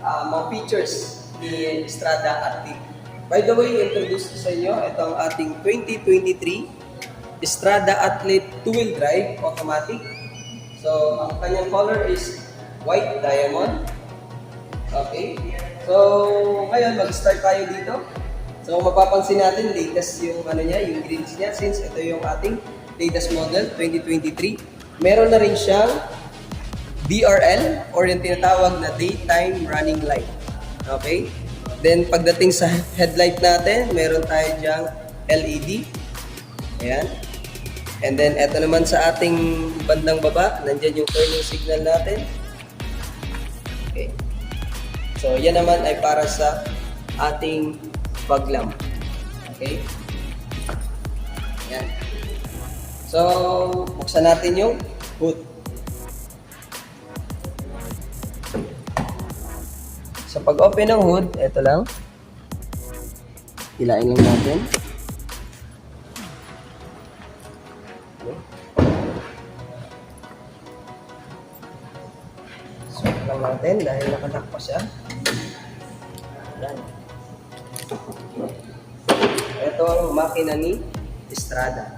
mga features ni Strada Athlete. By the way, introduce ko sa inyo itong ating 2023 Strada Athlete 2-wheel drive automatic. So, ang kanyang color is white diamond. Okay. So, ngayon mag-start tayo dito. So, mapapansin natin latest yung yung grills niya since ito yung ating latest model 2023. Meron na rin siyang DRL or yung tinatawag na daytime running light. Okay? Then pagdating sa headlight natin, meron tayo diyang LED. Ayan. And then eto naman sa ating bandang baba, nandiyan yung turning signal natin. Okay. So yan naman ay para sa ating fog lamp. Okay? Ayan. So buksan natin yung hood. So pag-open ng hood, ito lang. Hilain lang natin. Swap lang natin dahil nakalock pa siya. Yan. Ito ang makina ni Strada.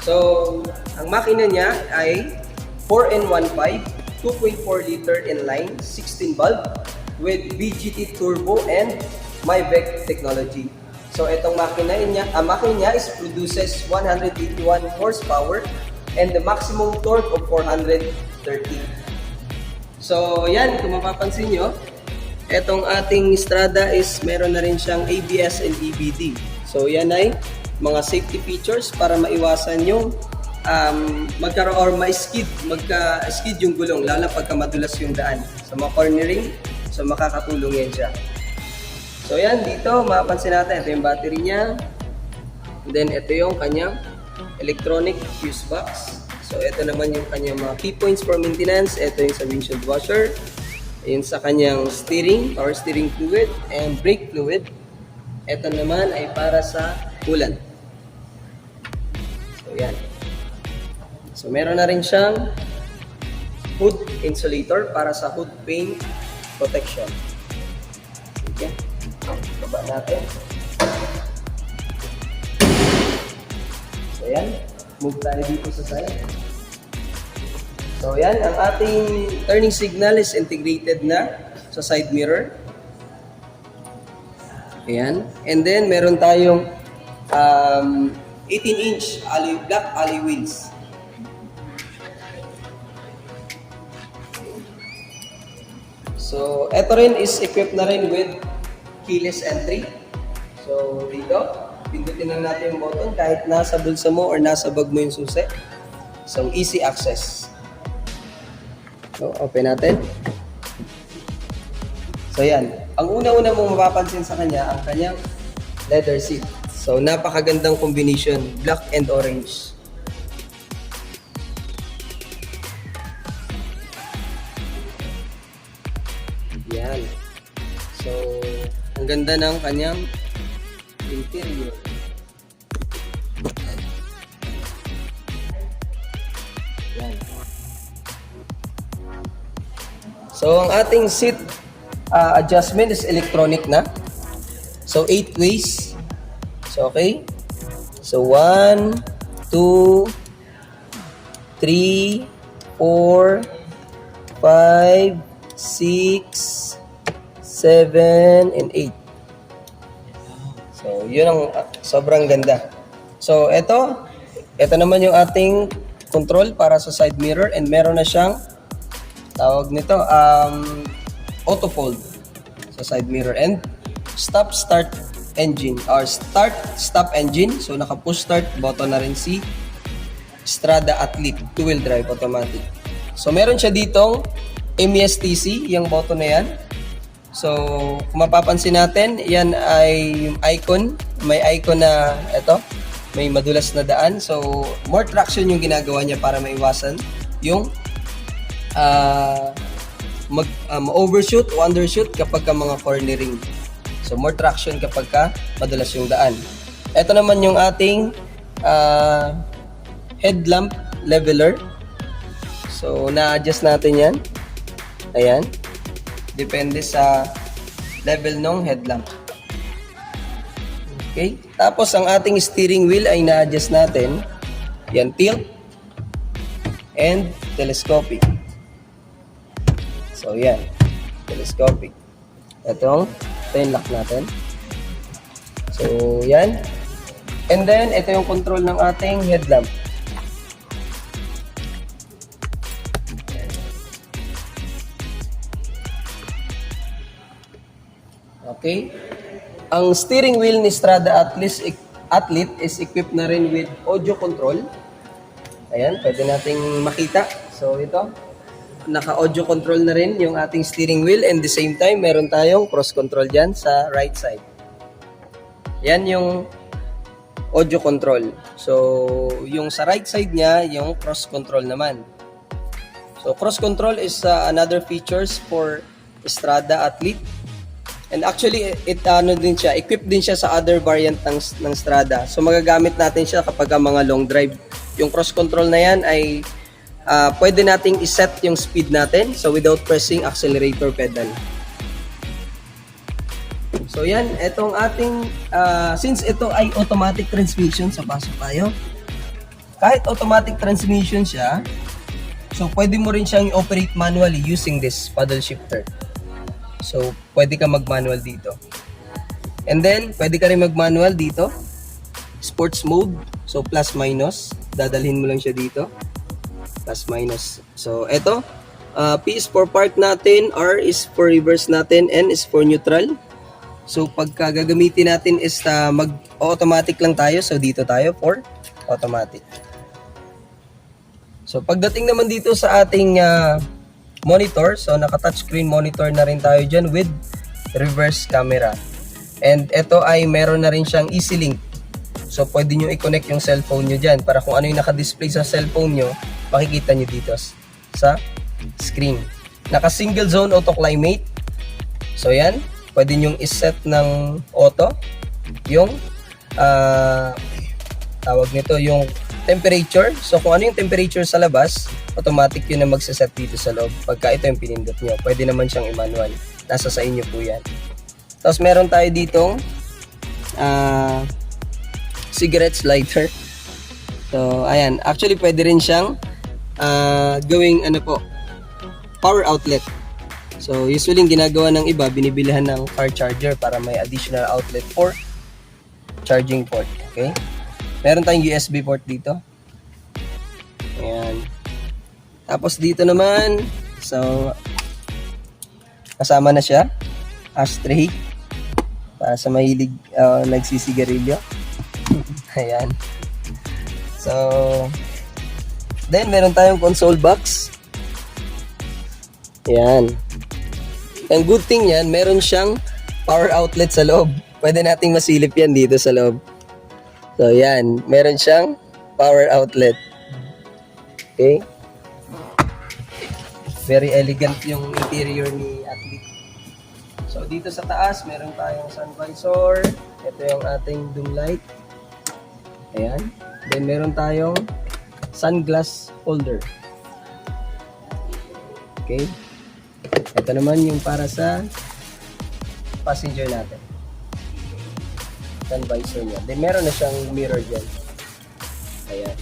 So, ang makina niya ay 4N15, 2.4 liter inline, 16 bulb, with BGT turbo and MyVec technology. So itong makina niya produces 181 horsepower and the maximum torque of 430. So yan, kung mapapansin nyo, itong ating Strada is meron na rin siyang ABS and EBD. So yan ay mga safety features para maiwasan yung magkaroon or ma-skid yung gulong lalo pagka madulas yung daan. Sa mga cornering, so makakatulong yan siya. So yan, dito mapapansin natin, ito yung battery niya. And then ito yung kanyang electronic fuse box. So ito naman yung kanyang mga key points for maintenance. Ito yung sa windshield washer. Yung sa kanyang steering, power steering fluid and brake fluid. Ito naman ay para sa coolant. So yan. So meron na rin siyang hood insulator para sa hood paint protection. Okay. Baba natin. So yan. Move tayo dito sa side. So yan. Ang ating turning signal is integrated na sa side mirror. Ayan. And then meron tayong 18-inch black alloy wheels. So, ito rin is equipped na rin with keyless entry. So, dito, pindutin lang natin yung button kahit nasa bulsa mo or nasa bag mo yung susi. So, easy access. So, open natin. So, yan. Ang una-una mong mapapansin sa kanya, ang kanyang leather seat. So, napakagandang combination, black and orange. Yan. So, ang ganda ng kanyang interior. Yan. So, ang ating seat adjustment is electronic na. So, 8 ways. So, okay. So, 1, 2, 3, 4, 5, 6, 7, and 8. So, yun ang sobrang ganda. So, ito naman yung ating control para sa side mirror and meron na siyang tawag nito, auto fold sa side mirror and start engine or stop engine. So, naka-push start button na rin si Strada Athlete 2-wheel drive automatic. So, meron siya ditong MESTC, yung button na yan. So, kung mapapansin natin, yan ay yung icon. May icon na ito, may madulas na daan. So, more traction yung ginagawa niya para maiwasan yung ma-overshoot o undershoot kapag ka mga cornering. So, more traction kapag ka madulas yung daan. Ito naman yung ating headlamp leveler. So, na-adjust natin yan. Ayan. Depende sa level ng headlamp. Okay? Tapos ang ating steering wheel ay na-adjust natin. Yan, tilt and telescopic. So yan, telescopic. Ito yung lock natin. So yan. And then ito yung control ng ating headlamp. Okay? Ang steering wheel ni Strada Athlete is equipped na rin with audio control. Ayan, pwede nating makita. So ito, naka-audio control na rin yung ating steering wheel, and the same time, meron tayong cross control dyan sa right side. Yan yung audio control. So yung sa right side niya, yung cross control naman. So cross control is another features for Strada Athlete. And actually, equipped din siya sa other variant ng Strada. So magagamit natin siya kapag mga long drive. Yung cross control na yan ay pwede nating iset yung speed natin, so without pressing accelerator pedal. So yan, itong ating, since ito ay automatic transmission, sa pasok tayo. Kahit automatic transmission siya, so pwede mo rin siyang i-operate manually using this paddle shifter. So pwede ka mag-manual dito. And then, pwede ka rin mag-manual dito. Sports mode, so plus minus, dadalhin mo lang siya dito. Plus minus. So eto, P is for park natin, R is for reverse natin, N is for neutral. So pagka gagamitin natin is mag-automatic lang tayo, so dito tayo for automatic. So pagdating naman dito sa ating monitor, so naka-touchscreen monitor na rin tayo dyan with reverse camera. And ito ay meron na rin siyang easy link. So pwede nyo i-connect yung cellphone nyo dyan para kung ano yung naka-display sa cellphone nyo, makikita nyo dito sa screen. Naka-single zone auto climate. So yan, pwede nyo iset ng auto yung tawag nito, yung temperature. So kung ano yung temperature sa labas, automatic yun na magsaset dito sa loob. Pagka ito yung pinindot nyo, pwede naman siyang i-manual. Nasa sa inyo po yan. Tapos meron tayo ditong cigarette lighter. So ayan, actually pwede rin siyang gawing power outlet. So usually ginagawa ng iba, binibilihan ng car charger para may additional outlet for charging port. Okay? Meron tayong USB port dito. Ayan. Tapos dito naman, so kasama na siya, ashtray para sa mahilig nagsisigarilyo. Ayan. So then meron tayong console box. Ayan. Ang good thing yan, meron siyang power outlet sa loob. Pwede nating masilip yan dito sa loob. So yan, meron siyang power outlet. Okay? Very elegant yung interior ni Athlete. So dito sa taas, meron tayong sun visor. Ito yung ating doom light. Ayan. Then meron tayong sunglass holder. Okay? Ito naman yung para sa passenger natin. Sun visor niya. Then meron na siyang mirror dyan. Ayan.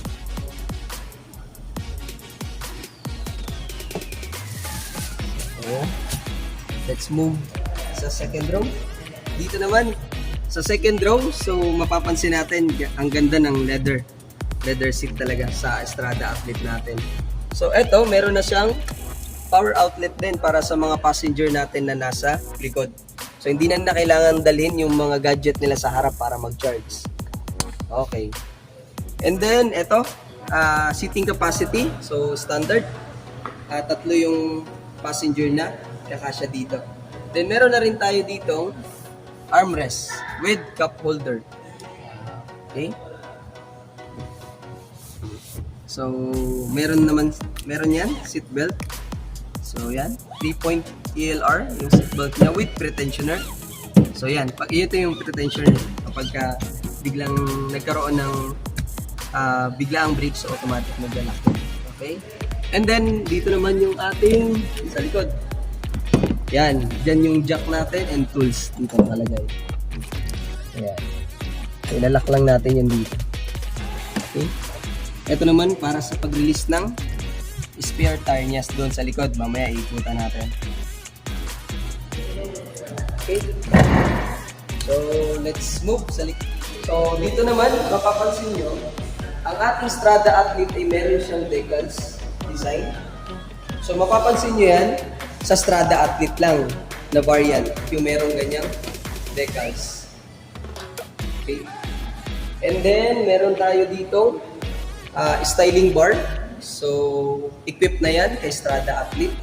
So, let's move sa second row. Dito naman, sa second row, so mapapansin natin ang ganda ng leather seat talaga sa Strada Athlete natin. So eto, meron na siyang power outlet din para sa mga passenger natin na nasa likod. So hindi na kailangan dalhin yung mga gadget nila sa harap para mag-charge. Okay. And then eto, seating capacity. So standard. Tatlo yung passenger na kakasya dito. Then meron na rin tayo ditong armrest with cup holder. Okay? So meron yan, seat belt. So yan, 3-point ELR yung seatbelt niya with pretensioner. So yan, pag ito yung pretensioner kapag biglang nagkaroon ng biglaang brake, so automatic maglalak. Okay? And then dito naman yung ating sa likod. Yan, dyan yung jack natin and tools dito nakalagay. Ayan. Ilalak lang natin yan dito. Okay. Ito naman para sa pag-release ng spare tire niya doon sa likod. Mamaya iikutan natin. Okay. So, let's move sa likod. So, dito naman, mapapansin nyo, ang ating Strada Athlete ay meron siyang decals design. So, mapapansin nyo yan sa Strada Athlete lang na variant, yung merong ganyang decals. Okay. And then, meron tayo dito styling bar. So, equipped na yan kay Strada Athlete.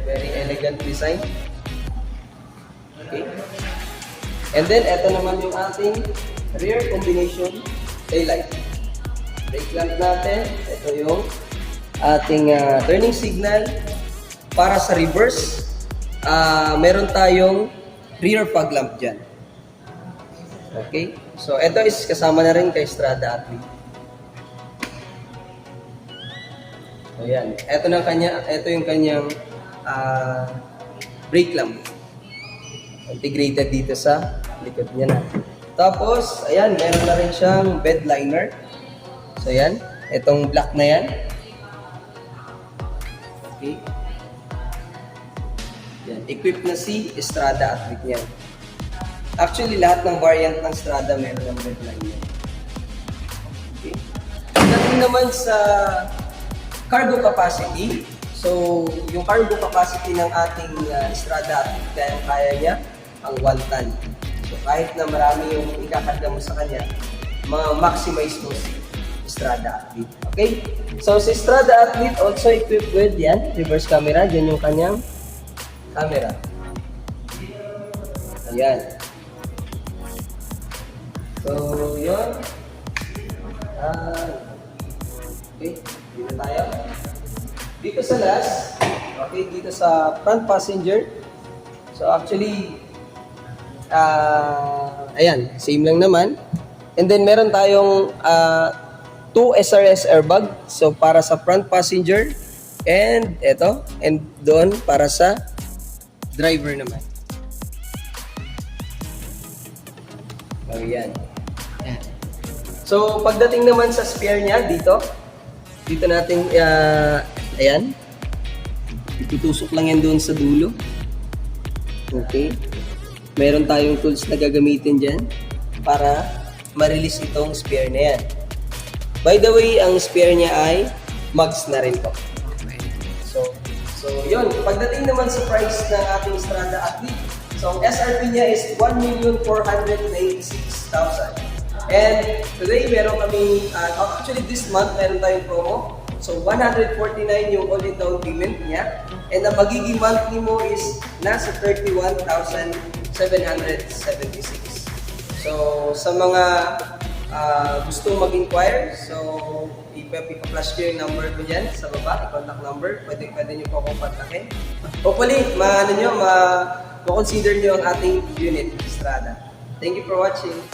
Very elegant design. Okay. And then, ito naman yung ating rear combination taillight. Brake lamp natin. Ito yung ating turning signal. Para sa reverse, meron tayong rear fog lamp dyan. Okay? So, ito is kasama na rin kay Strada Athlete. So, yan. Ito yung kanyang brake lamp. Integrated dito sa likod niya na. Tapos, ayan, meron na rin siyang bed liner. So, ayan. Itong black na yan. Okay. Yan. Equipped na si Strada Athlete niyan. Actually, lahat ng variant ng Strada meron ng bed liner. Okay. Pagdating naman sa cargo capacity. So, yung cargo capacity ng ating Strada Athlete, kaya niya ang 1 ton. So, kahit na marami yung ikakarga mo sa kanya, maximize mo si Strada Athlete. Okay? So, si Strada Athlete also equipped with yan, reverse camera. Yan yung kanyang camera. Ayan. So, yun. Okay, dito tayo. Dito sa last, okay, dito sa front passenger. So, actually, ayan, same lang naman. And then, meron tayong 2 SRS airbag. So, para sa front passenger. And, eto. And doon, para sa driver naman. Oh, yan. So, pagdating naman sa spare niya, dito natin, ayan. Itutusok lang yan doon sa dulo. Okay. Meron tayong tools na gagamitin dyan para ma-release itong spare na yan. By the way, ang spare niya ay mugs na rin po. So yun. Pagdating naman sa price ng ating Strada Athlete, so ang SRP niya is 1,496,000. And today, meron kami, actually this month, meron tayong promo. So 149 yung all-in down payment niya. And ang magiging monthly mo is nasa 31,776. So sa mga gusto mag-inquire, so ipa-flash ko yung number ko dyan sa baba, i-contact number. Pwede nyo po akong kontakin. Hopefully, ma-consider nyo ang ating unit, Strada. Thank you for watching.